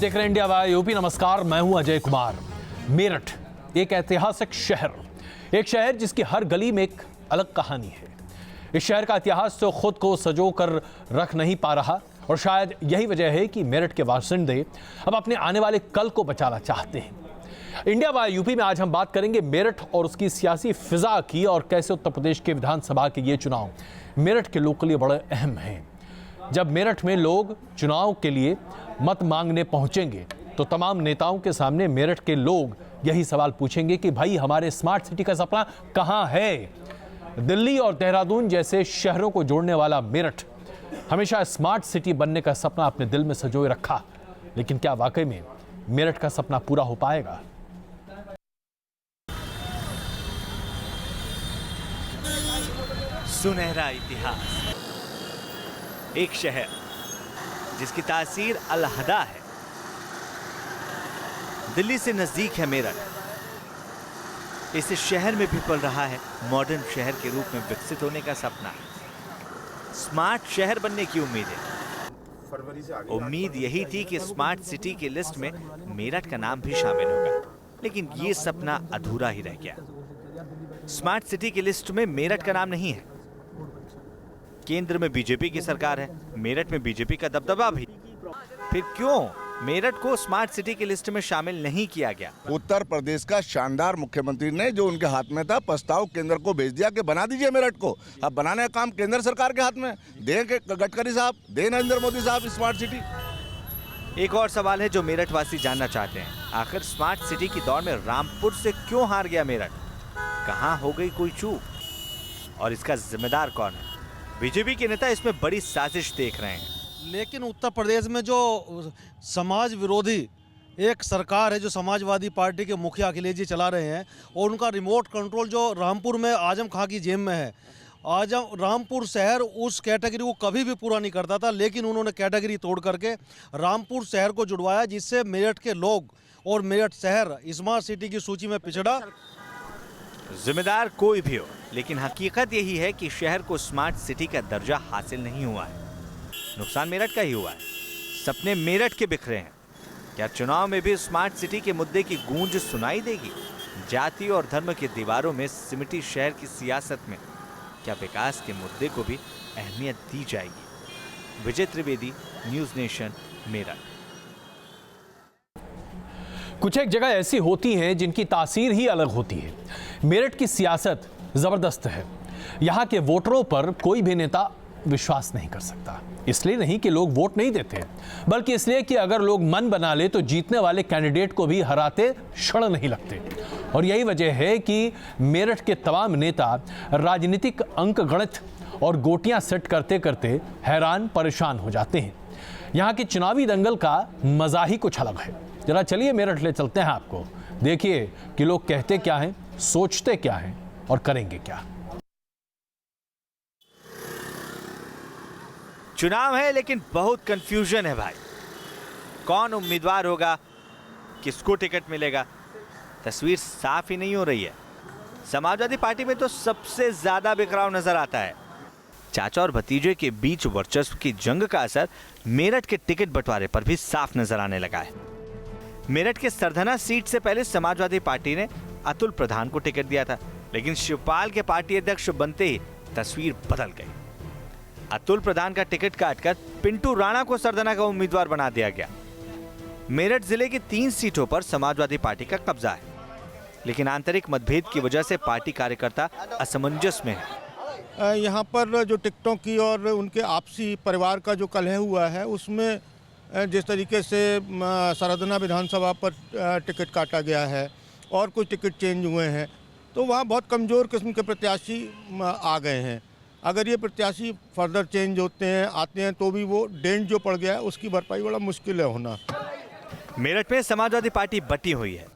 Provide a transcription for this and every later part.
देख रहे हैं इंडिया वाई यूपी। नमस्कार, मैं हूं अजय कुमार। मेरठ एक ऐतिहासिक शहर, एक शहर जिसकी हर गली में एक अलग कहानी है। इस शहर का इतिहास तो खुद को सजो कर रख नहीं पा रहा और शायद यही वजह है कि मेरठ के बाशिंदे अब अपने आने वाले कल को बचाना चाहते हैं। इंडिया वाई यूपी में आज हम बात करेंगे मेरठ और उसकी सियासी फिजा की और कैसे उत्तर प्रदेश के विधानसभा के ये चुनाव मेरठ के लोगों के लिए बड़े अहम हैं। जब मेरठ में लोग चुनाव के लिए मत मांगने पहुंचेंगे तो तमाम नेताओं के सामने मेरठ के लोग यही सवाल पूछेंगे कि भाई हमारे स्मार्ट सिटी का सपना कहां है। दिल्ली और देहरादून जैसे शहरों को जोड़ने वाला मेरठ हमेशा स्मार्ट सिटी बनने का सपना अपने दिल में संजोए रखा, लेकिन क्या वाकई में मेरठ का सपना पूरा हो पाएगा? सुनहरा इतिहास, एक शहर जिसकी तासीर अलहदा है। दिल्ली से नजदीक है मेरठ। इस शहर में भी पल रहा है मॉडर्न शहर के रूप में विकसित होने का सपना। स्मार्ट शहर बनने की उम्मीद है। उम्मीद यही थी कि स्मार्ट सिटी की लिस्ट में मेरठ का नाम भी शामिल होगा, लेकिन ये सपना अधूरा ही रह गया। स्मार्ट सिटी की लिस्ट में मेरठ का नाम नहीं है। केंद्र में बीजेपी की सरकार है, मेरठ में बीजेपी का दबदबा भी। फिर क्यों मेरठ को स्मार्ट सिटी की लिस्ट में शामिल नहीं किया गया? उत्तर प्रदेश का शानदार मुख्यमंत्री ने जो उनके हाथ में था प्रस्ताव केंद्र को भेज दिया कि बना दीजिए मेरठ को। अब बनाने का काम केंद्र सरकार के हाथ में। दें गडकरी साहब, दें नरेंद्र मोदी साहब स्मार्ट सिटी। एक और सवाल है जो मेरठ वासी जानना चाहते हैं। आखिर स्मार्ट सिटी की दौड़ में रामपुर से क्यों हार गया मेरठ? कहां हो गई कोई चूक और इसका जिम्मेदार कौन है? बीजेपी के नेता इसमें बड़ी साजिश देख रहे हैं। लेकिन उत्तर प्रदेश में जो समाज विरोधी एक सरकार है, जो समाजवादी पार्टी के मुखिया अखिलेश जी चला रहे हैं, और उनका रिमोट कंट्रोल जो रामपुर में आजम खां की जेब में है। रामपुर शहर उस कैटेगरी को कभी भी पूरा नहीं करता था, लेकिन उन्होंने कैटेगरी तोड़ करके रामपुर शहर को जुड़वाया, जिससे मेरठ के लोग और मेरठ शहर स्मार्ट सिटी की सूची में पिछड़ा। जिम्मेदार कोई भी हो, लेकिन हकीकत यही है कि शहर को स्मार्ट सिटी का दर्जा हासिल नहीं हुआ है। नुकसान मेरठ का ही हुआ है। सपने मेरठ के बिखरे हैं। क्या चुनाव में भी स्मार्ट सिटी के मुद्दे की गूंज सुनाई देगी? जाति और धर्म की दीवारों में सिमटी शहर की सियासत में क्या विकास के मुद्दे को भी अहमियत दी जाएगी? विजय त्रिवेदी, न्यूज नेशन, मेरठ। कुछ एक जगह ऐसी होती हैं जिनकी तासीर ही अलग होती है। मेरठ की सियासत जबरदस्त है। यहाँ के वोटरों पर कोई भी नेता विश्वास नहीं कर सकता। इसलिए नहीं कि लोग वोट नहीं देते, बल्कि इसलिए कि अगर लोग मन बना ले तो जीतने वाले कैंडिडेट को भी हराते क्षण नहीं लगते। और यही वजह है कि मेरठ के तमाम नेता राजनीतिक अंक गणित और गोटियां सेट करते करते हैरान परेशान हो जाते हैं। यहाँ के चुनावी दंगल का मजा ही कुछ अलग है। जरा चलिए मेरठ ले चलते हैं आपको। देखिए कि लोग कहते क्या हैं, सोचते क्या हैं और करेंगे क्या। चुनाव है लेकिन बहुत कंफ्यूजन है भाई। कौन उम्मीदवार होगा, किसको टिकट मिलेगा, तस्वीर साफ ही नहीं हो रही है। समाजवादी पार्टी में तो सबसे ज्यादा बिखराव नजर आता है। चाचा और भतीजे के बीच वर्चस्व की जंग का असर मेरठ के टिकट बंटवारे पर भी साफ नजर आने लगा है। मेरठ के सरधना सीट से पहले समाजवादी पार्टी ने अतुल प्रधान को टिकट दिया था, लेकिन शिवपाल के पार्टी अध्यक्ष बनते ही तस्वीर बदल गई। अतुल प्रधान का टिकट काटकर पिंटू राणा को सरधना का उम्मीदवार बना दिया गया। मेरठ जिले की 3 सीटों पर समाजवादी पार्टी का कब्जा है, लेकिन आंतरिक मतभेद की वजह से पार्टी कार्यकर्ता असमंजस में है। यहाँ पर जो टिकटों की और उनके आपसी परिवार का जो कलह हुआ है, उसमें जिस तरीके से सरधना विधानसभा पर टिकट काटा गया है और कुछ टिकट चेंज हुए हैं, तो वहाँ बहुत कमज़ोर किस्म के प्रत्याशी आ गए हैं। अगर ये प्रत्याशी फर्दर चेंज होते हैं, आते हैं, तो भी वो डेंट जो पड़ गया है उसकी भरपाई बड़ा मुश्किल है होना। मेरठ में समाजवादी पार्टी बटी हुई है।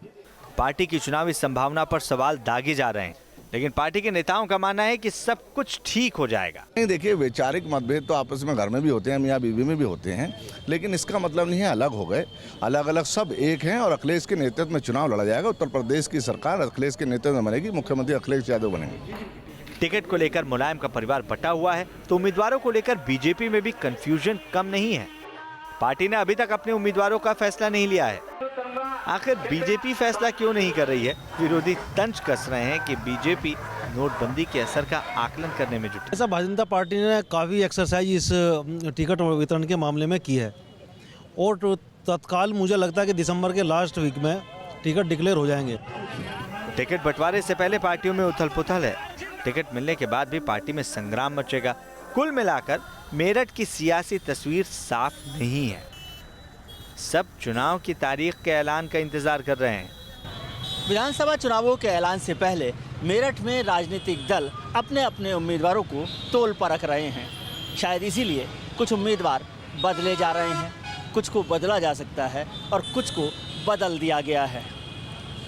पार्टी की चुनावी संभावना पर सवाल दागे जा रहे हैं, लेकिन पार्टी के नेताओं का मानना है कि सब कुछ ठीक हो जाएगा। नहीं, देखिए, वैचारिक मतभेद तो आपस में घर में भी होते हैं, मियाँ बीवी में भी होते हैं, लेकिन इसका मतलब नहीं है अलग हो गए। अलग अलग सब एक हैं और अखिलेश के नेतृत्व में चुनाव लड़ा जाएगा। उत्तर प्रदेश की सरकार अखिलेश के नेतृत्व में बनेगी, मुख्यमंत्री अखिलेश यादव बनेंगे। टिकट को लेकर मुलायम का परिवार बटा हुआ है, तो उम्मीदवारों को लेकर बीजेपी में भी कंफ्यूजन कम नहीं है। पार्टी ने अभी तक अपने उम्मीदवारों का फैसला नहीं लिया है। आखिर बीजेपी फैसला क्यों नहीं कर रही है? विरोधी तंज कस रहे हैं कि बीजेपी नोटबंदी के असर का आकलन करने में जुटी। ऐसा भारतीय जनता पार्टी ने काफ़ी एक्सरसाइज इस टिकट वितरण के मामले में की है और तत्काल मुझे लगता है कि दिसंबर के लास्ट वीक में टिकट डिक्लेयर हो जाएंगे। टिकट बंटवारे से पहले पार्टियों में उथल पुथल है। टिकट मिलने के बाद भी पार्टी में संग्राम मचेगा। कुल मिलाकर मेरठ की सियासी तस्वीर साफ नहीं है। सब चुनाव की तारीख के ऐलान का इंतजार कर रहे हैं। विधानसभा चुनावों के ऐलान से पहले मेरठ में राजनीतिक दल अपने अपने उम्मीदवारों को तोल परख रहे हैं। शायद इसीलिए कुछ उम्मीदवार बदले जा रहे हैं, कुछ को बदला जा सकता है और कुछ को बदल दिया गया है।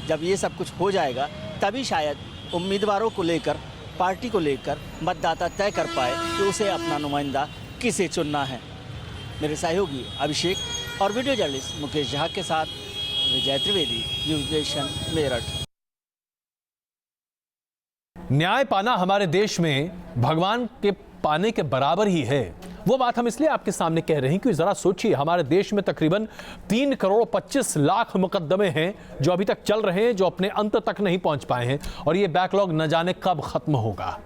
जब ये सब कुछ हो जाएगा तभी शायद उम्मीदवारों को लेकर, पार्टी को लेकर मतदाता तय कर पाए कि उसे अपना नुमाइंदा किसे चुनना है। मेरे सहयोगी अभिषेक और वीडियो जर्नलिस्ट मुकेश झा के साथ विजय त्रिवेदी, न्यूज़ नेशन, मेरठ। न्याय पाना हमारे देश में भगवान के पाने के बराबर ही है। वो बात हम इसलिए आपके सामने कह रहे हैं कि जरा सोचिए, हमारे देश में तकरीबन 3 करोड़ 25 लाख मुकदमे हैं जो अभी तक चल रहे हैं, जो अपने अंत तक नहीं पहुंच पाए हैं और ये बैकलॉग न जाने कब खत्म होगा।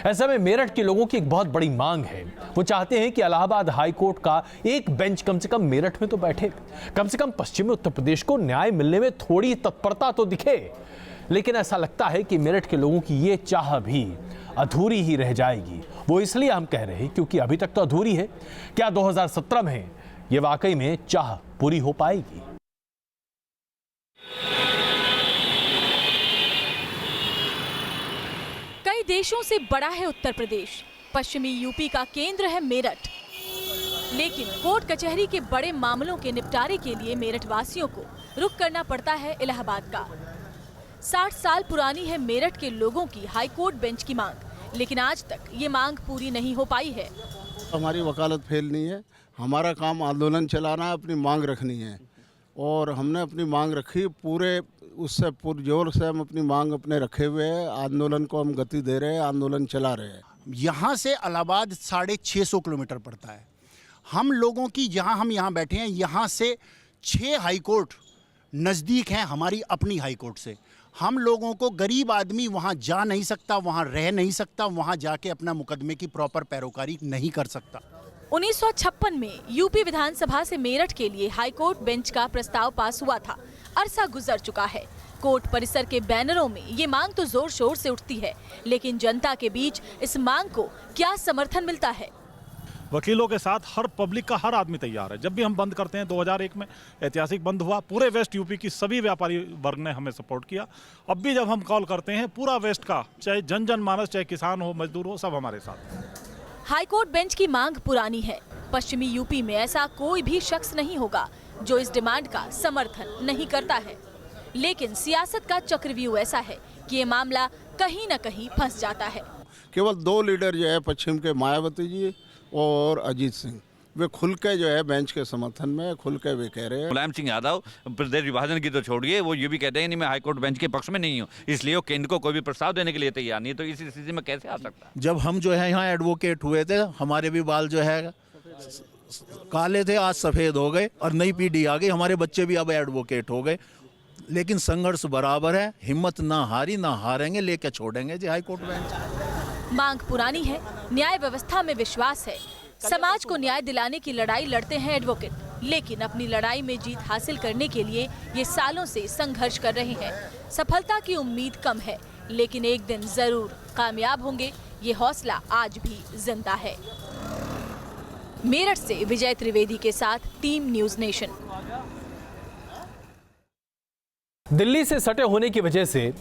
ऐसे में मेरठ के लोगों की एक बहुत बड़ी मांग है। वो चाहते हैं कि इलाहाबाद हाई कोर्ट का एक बेंच कम से कम मेरठ में तो बैठे, कम से कम पश्चिमी उत्तर प्रदेश को न्याय मिलने में थोड़ी तत्परता तो दिखे। लेकिन ऐसा लगता है कि मेरठ के लोगों की ये चाह भी अधूरी ही रह जाएगी। वो इसलिए हम कह रहे हैं क्योंकि अभी तक तो अधूरी है। क्या 2017 में ये वाकई में चाह पूरी हो पाएगी? कई देशों से बड़ा है उत्तर प्रदेश, पश्चिमी यूपी का केंद्र है मेरठ। लेकिन कोर्ट कचहरी के बड़े मामलों के निपटारे के लिए मेरठ वासियों को रुख करना पड़ता है इलाहाबाद का। 60 साल पुरानी है मेरठ के लोगों की हाई कोर्ट बेंच की मांग, लेकिन आज तक ये मांग पूरी नहीं हो पाई है। हमारी वकालत फेल नहीं है, हमारा काम आंदोलन चलाना है, अपनी मांग रखनी है और हमने अपनी मांग रखी। पूरे उससे पुरजोर से हम अपनी मांग अपने रखे हुए हैं। आंदोलन को हम गति दे रहे हैं, आंदोलन चला रहे हैं। यहाँ से इलाहाबाद 650 किलोमीटर पड़ता है। हम लोगों की, जहाँ हम यहाँ बैठे हैं, यहाँ से 6 हाई कोर्ट नज़दीक हैं हमारी अपनी हाई कोर्ट से। हम लोगों को, गरीब आदमी वहाँ जा नहीं सकता, वहाँ रह नहीं सकता, वहाँ जाके अपना मुकदमे की प्रॉपर पैरोकारी नहीं कर सकता। 1956 में यूपी विधानसभा से मेरठ के लिए हाई कोर्ट बेंच का प्रस्ताव पास हुआ था। अरसा गुजर चुका है। कोर्ट परिसर के बैनरों में ये मांग तो जोर शोर से उठती है, लेकिन जनता के बीच इस मांग को क्या समर्थन मिलता है? वकीलों के साथ हर पब्लिक का हर आदमी तैयार है। जब भी हम बंद करते हैं, 2001 में ऐतिहासिक बंद हुआ, पूरे वेस्ट यूपी की सभी व्यापारी वर्ग ने हमें सपोर्ट किया। अब भी जब हम कॉल करते हैं, पूरा वेस्ट का, चाहे जन मानस, चाहे किसान हो, मजदूर हो, सब हमारे साथ। हाई कोर्ट बेंच की मांग पुरानी है। पश्चिमी यूपी में ऐसा कोई भी शख्स नहीं होगा जो इस डिमांड का समर्थन नहीं करता है। लेकिन सियासत का चक्रव्यूह ऐसा है कि ये मामला कहीं न कहीं फंस जाता है। केवल 2 लीडर जो है पश्चिम के, मायावती जी और अजीत सिंह, वे खुल के जो है बेंच के समर्थन में खुल के वे कह रहे हैं। मुलायम सिंह यादव प्रदेश विभाजन की तो छोड़िए, वो ये भी कहते हैं नहीं, मैं हाईकोर्ट बेंच के पक्ष में नहीं हूँ, इसलिए वो केंद्र को कोई भी प्रस्ताव देने के लिए तैयार नहीं है। तो इस स्थिति में कैसे आ सकता है? जब हम जो है यहाँ एडवोकेट हुए थे, हमारे भी बाल जो है काले थे, आज सफ़ेद हो गए और नई पीढ़ी आ गई, हमारे बच्चे भी अब एडवोकेट हो गए। लेकिन संघर्ष बराबर है, हिम्मत ना हारी, ना हारेंगे, लेके छोड़ेंगे जी हाई कोर्ट बेंच। मांग पुरानी है, न्याय व्यवस्था में विश्वास है, समाज को न्याय दिलाने की लड़ाई लड़ते हैं एडवोकेट। लेकिन अपनी लड़ाई में जीत हासिल करने के लिए ये सालों से संघर्ष कर रहे हैं। सफलता की उम्मीद कम है, लेकिन एक दिन जरूर कामयाब होंगे, ये हौसला आज भी जिंदा है। मेरठ से विजय त्रिवेदी के साथ टीम न्यूज़ नेशन। दिल्ली से सटे होने की वजह से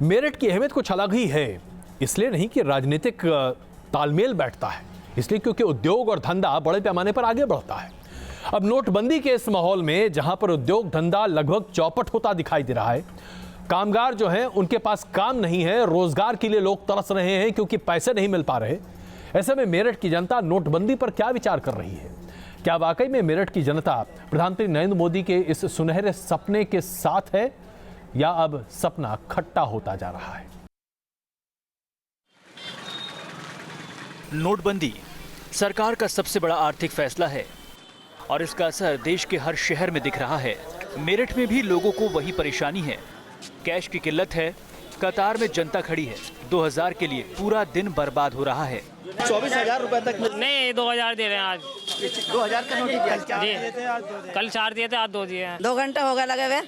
मेरठ की अहमियत कुछ अलग ही है। इसलिए नहीं कि राजनीतिक तालमेल बैठता है, इसलिए क्योंकि उद्योग और धंधा बड़े पैमाने पर आगे बढ़ता है। अब नोटबंदी के इस माहौल में जहां पर उद्योग धंधा लगभग चौपट होता दिखाई दे रहा है, कामगार जो हैं उनके पास काम नहीं है, रोजगार के लिए लोग तरस रहे हैं क्योंकि पैसे नहीं मिल पा रहे। ऐसे में मेरठ की जनता नोटबंदी पर क्या विचार कर रही है? क्या वाकई में मेरठ की जनता प्रधानमंत्री नरेंद्र मोदी के इस सुनहरे सपने के साथ है, या अब सपना खट्टा होता जा रहा है? नोटबंदी सरकार का सबसे बड़ा आर्थिक फैसला है। और इसका असर देश के हर शहर में दिख रहा है। मेरठ में भी लोगों को वही परेशानी है। कैश की किल्लत है, कतार में जनता खड़ी है। 2000 के लिए पूरा दिन बर्बाद हो रहा है। 24,000 रुपए तक नहीं, 2000 दे रहे हैं आज। 2000 का नोट दिया जी, कल 4 दिए थे, आज 2 दिए हैं। 2 घंटे हो गए लगे हुए,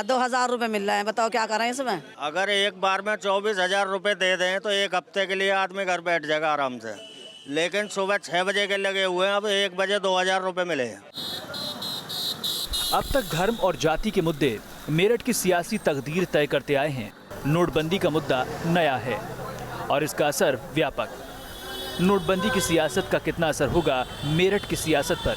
2000 रुपए मिल रहे हैं। बताओ क्या करें इसमें। अगर एक बार में 24,000 रुपए दे दें तो एक हफ्ते के लिए आदमी घर बैठ जाएगा आराम से, लेकिन सुबह 6 बजे के लगे हुए हैं, अब 1 बजे 2000 रुपए मिले हैं। अब तक धर्म और जाति के मुद्दे मेरठ की सियासी तकदीर तय करते आए हैं। नोटबंदी का मुद्दा नया है और इसका असर व्यापक। नोटबंदी की सियासत का कितना असर होगा मेरठ की सियासत पर?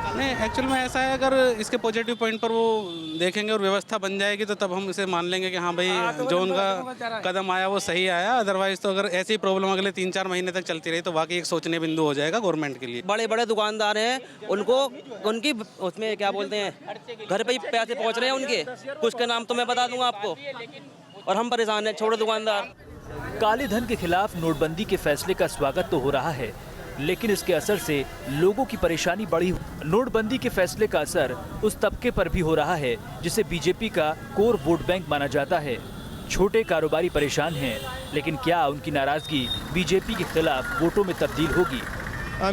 नहीं, एक्चुअल में ऐसा है, अगर इसके पॉजिटिव पॉइंट पर वो देखेंगे और व्यवस्था बन जाएगी तो तब हम इसे मान लेंगे कि हाँ भाई जो उनका कदम आया वो सही आया। अदरवाइज तो अगर ऐसी प्रॉब्लम अगले 3-4 महीने तक चलती रही तो वाकई एक सोचने बिंदु हो जाएगा गवर्नमेंट के लिए। बड़े बड़े दुकानदार हैं, उनको उनकी उसमें क्या बोलते हैं, घर पे ही पैसे पहुँच रहे हैं उनके। कुछ के नाम तो मैं बता दूंगा आपको, और हम परेशान हैं, छोटे दुकानदार। काले धन के खिलाफ नोटबंदी के फैसले का स्वागत तो हो रहा है, लेकिन इसके असर से लोगों की परेशानी बढ़ी। नोटबंदी के फैसले का असर उस तबके पर भी हो रहा है जिसे बीजेपी का कोर वोट बैंक माना जाता है। छोटे कारोबारी परेशान हैं, लेकिन क्या उनकी नाराजगी बीजेपी के खिलाफ वोटों में तब्दील होगी?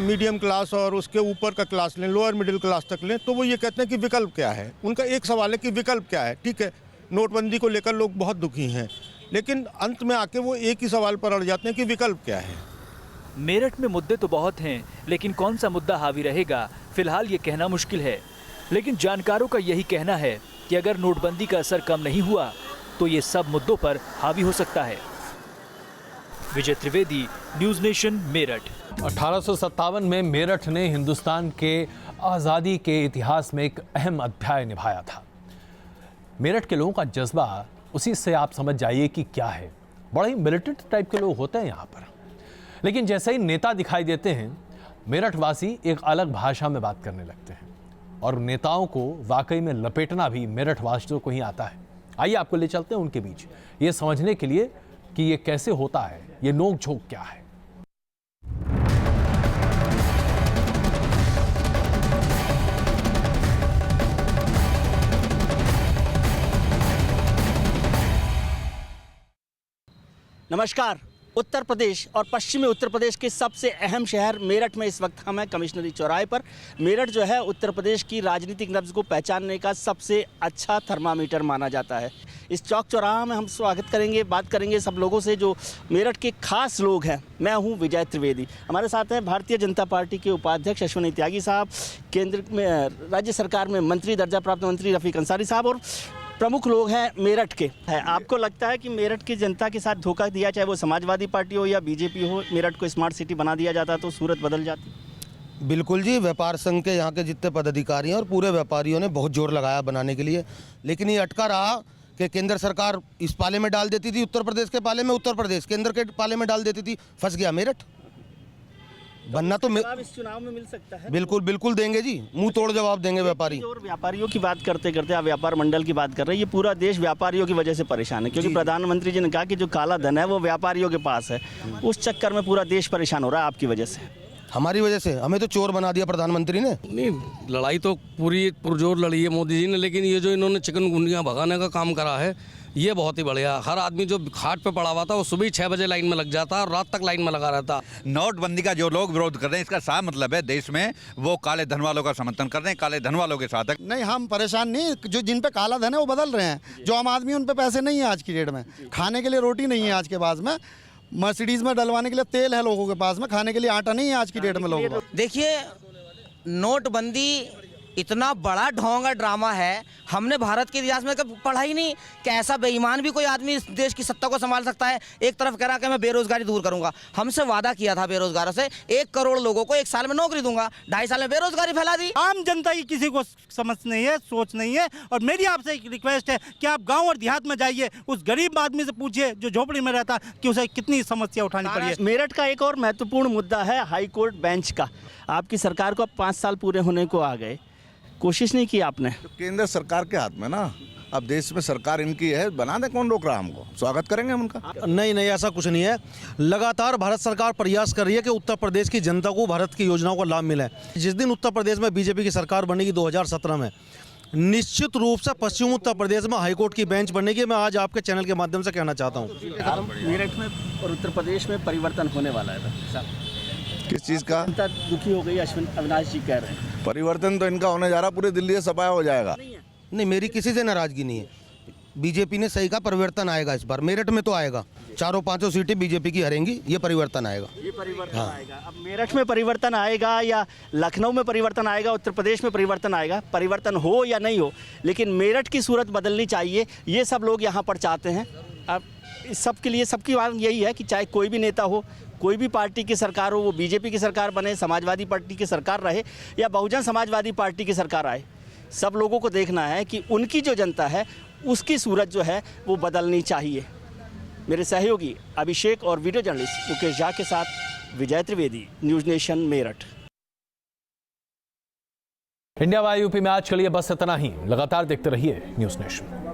मीडियम क्लास और उसके ऊपर का क्लास लें, लोअर मिडिल क्लास तक लें, तो वो ये कहते हैं कि विकल्प क्या है। उनका एक सवाल है कि विकल्प क्या है। ठीक है, नोटबंदी को लेकर लोग बहुत दुखी हैं, लेकिन अंत में आके वो एक ही सवाल पर अड़ जाते हैं कि विकल्प क्या है। मेरठ में मुद्दे तो बहुत हैं, लेकिन कौन सा मुद्दा हावी रहेगा फिलहाल ये कहना मुश्किल है। लेकिन जानकारों का यही कहना है कि अगर नोटबंदी का असर कम नहीं हुआ तो ये सब मुद्दों पर हावी हो सकता है। विजय त्रिवेदी, न्यूज़ नेशन, मेरठ। 1857 में मेरठ ने हिंदुस्तान के आज़ादी के इतिहास में एक अहम अध्याय निभाया था। मेरठ के लोगों का जज्बा उसी से आप समझ जाइए कि क्या है। बड़े ही मिलिटेंट टाइप के लोग होते हैं यहाँ पर, लेकिन जैसे ही नेता दिखाई देते हैं मेरठ वासी एक अलग भाषा में बात करने लगते हैं और नेताओं को वाकई में लपेटना भी मेरठ वासियों को ही आता है। आइए आपको ले चलते हैं उनके बीच, ये समझने के लिए कि ये कैसे होता है, ये नोक झोंक क्या है। नमस्कार। उत्तर प्रदेश और पश्चिमी उत्तर प्रदेश के सबसे अहम शहर मेरठ में इस वक्त हम हैं कमिश्नरी चौराहे पर। मेरठ जो है उत्तर प्रदेश की राजनीतिक नब्ज को पहचानने का सबसे अच्छा थर्मामीटर माना जाता है। इस चौक चौराहा में हम स्वागत करेंगे, बात करेंगे सब लोगों से जो मेरठ के खास लोग हैं। मैं हूं विजय त्रिवेदी, हमारे साथ हैं भारतीय जनता पार्टी के उपाध्यक्ष अश्विनी त्यागी साहब, केंद्र में राज्य सरकार में मंत्री दर्जा प्राप्त मंत्री रफ़ीक अंसारी साहब, और प्रमुख लोग हैं मेरठ के। है आपको लगता है कि मेरठ की जनता के साथ धोखा दिया, चाहे वो समाजवादी पार्टी हो या बीजेपी हो, मेरठ को स्मार्ट सिटी बना दिया जाता तो सूरत बदल जाती? बिल्कुल जी, व्यापार संघ के यहाँ के जितने पदाधिकारी हैं और पूरे व्यापारियों ने बहुत जोर लगाया बनाने के लिए, लेकिन ये अटका रहा कि केंद्र सरकार इस पाले में डाल देती थी, उत्तर प्रदेश के पाले में उत्तर प्रदेश, केंद्र के पाले में डाल देती थी, फंस गया मेरठ। बनना तो इस चुनाव में मिल सकता है। बिल्कुल बिल्कुल देंगे जी, मुंह तोड़ जवाब देंगे व्यापारी। और व्यापारियों की बात करते करते आप व्यापार मंडल की बात कर रहे हैं। ये पूरा देश व्यापारियों की वजह से परेशान है, क्योंकि प्रधानमंत्री जी ने कहा कि जो काला धन है वो व्यापारियों के पास है। उस चक्कर में पूरा देश परेशान हो रहा है आपकी वजह से। हमारी वजह से हमें तो चोर बना दिया प्रधानमंत्री ने। नहीं, लड़ाई तो पूरी पुरजोर लड़ी है मोदी जी ने, लेकिन ये जो इन्होंने चिकनगुनिया भगाने का काम करा है ये बहुत ही बढ़िया। हर आदमी जो खाट पे पड़ा हुआ था वो सुबह 6 बजे लाइन में लग जाता और रात तक लाइन में लगा रहता। नोटबंदी का जो लोग विरोध कर रहे हैं, इसका साफ मतलब है देश में वो काले धन वालों का समर्थन कर रहे हैं, काले धन वालों के साथ। नहीं, हम परेशान नहीं, जो जिन पे काला धन है वो बदल रहे हैं। जो आम आदमी उन पे पैसे नहीं है आज की डेट में, खाने के लिए रोटी नहीं है आज के पास में, मर्सिडीज में डलवाने के लिए तेल है लोगों के पास में, खाने के लिए आटा नहीं है आज की डेट में लोगों को। देखिए, नोटबंदी इतना बड़ा ढोंगा ड्रामा है, हमने भारत के इतिहास में कभी पढ़ा ही नहीं कि ऐसा बेईमान भी कोई आदमी इस देश की सत्ता को संभाल सकता है। एक तरफ कह रहा कि मैं बेरोजगारी दूर करूंगा, हमसे वादा किया था बेरोजगारों से 1 करोड़ लोगों को 1 साल में नौकरी दूंगा, 2.5 साल में बेरोजगारी फैला दी। आम जनता की किसी को समझ नहीं है, सोच नहीं है। और मेरी आपसे एक रिक्वेस्ट है कि आप गाँव और देहात में जाइए, उस गरीब आदमी से पूछिए जो झोपड़ी में रहता कि उसे कितनी समस्या उठानी पड़ी है। मेरठ का एक और महत्वपूर्ण मुद्दा है हाई कोर्ट बेंच का। आपकी सरकार को अब 5 साल पूरे होने को आ गए, कोशिश नहीं की आपने? तो केंद्र सरकार के हाथ में ना, अब देश में सरकार इनकी है, बना दे, कौन रोक रहा हमको, स्वागत करेंगे हम उनका। नहीं नहीं, ऐसा कुछ नहीं है। लगातार भारत सरकार प्रयास कर रही है कि उत्तर प्रदेश की जनता को भारत की योजनाओं का लाभ मिले। जिस दिन उत्तर प्रदेश में बीजेपी की सरकार बनेगी 2017 में, निश्चित रूप से पश्चिम उत्तर प्रदेश में हाईकोर्ट की बेंच बनेगी। मैं आज आपके चैनल के माध्यम से कहना चाहता हूँ। मेरठ में और उत्तर प्रदेश में परिवर्तन होने वाला है। किस चीज़ का? जनता दुखी हो गई, अविनाश जी कह रहे हैं। परिवर्तन तो इनका होने जा रहा, पूरी दिल्ली से सफाया हो जाएगा। नहीं, मेरी किसी से नाराजगी नहीं है। बीजेपी ने सही कहा, परिवर्तन आएगा इस बार। मेरठ में तो आएगा, 4-5 सीटें बीजेपी की हारेंगी, ये परिवर्तन आएगा। ये परिवर्तन आएगा। अब मेरठ में परिवर्तन आएगा या लखनऊ में परिवर्तन आएगा, उत्तर प्रदेश में परिवर्तन आएगा, परिवर्तन हो या नहीं हो, लेकिन मेरठ की सूरत बदलनी चाहिए, ये सब लोग यहाँ पर चाहते हैं। अब इस सब के लिए सबकी बात यही है कि चाहे कोई भी नेता हो, कोई भी पार्टी की सरकार हो, वो बीजेपी की सरकार बने, समाजवादी पार्टी की सरकार रहे या बहुजन समाजवादी पार्टी की सरकार आए, सब लोगों को देखना है कि उनकी जो जनता है उसकी सूरत जो है वो बदलनी चाहिए। मेरे सहयोगी अभिषेक और वीडियो जर्नलिस्ट मुकेश झा के साथ Vijay Trivedi, news nation, Meerut. India वाई यूपी में आज के लिए बस इतना ही। लगातार देखते रहिए न्यूज़ नेशन।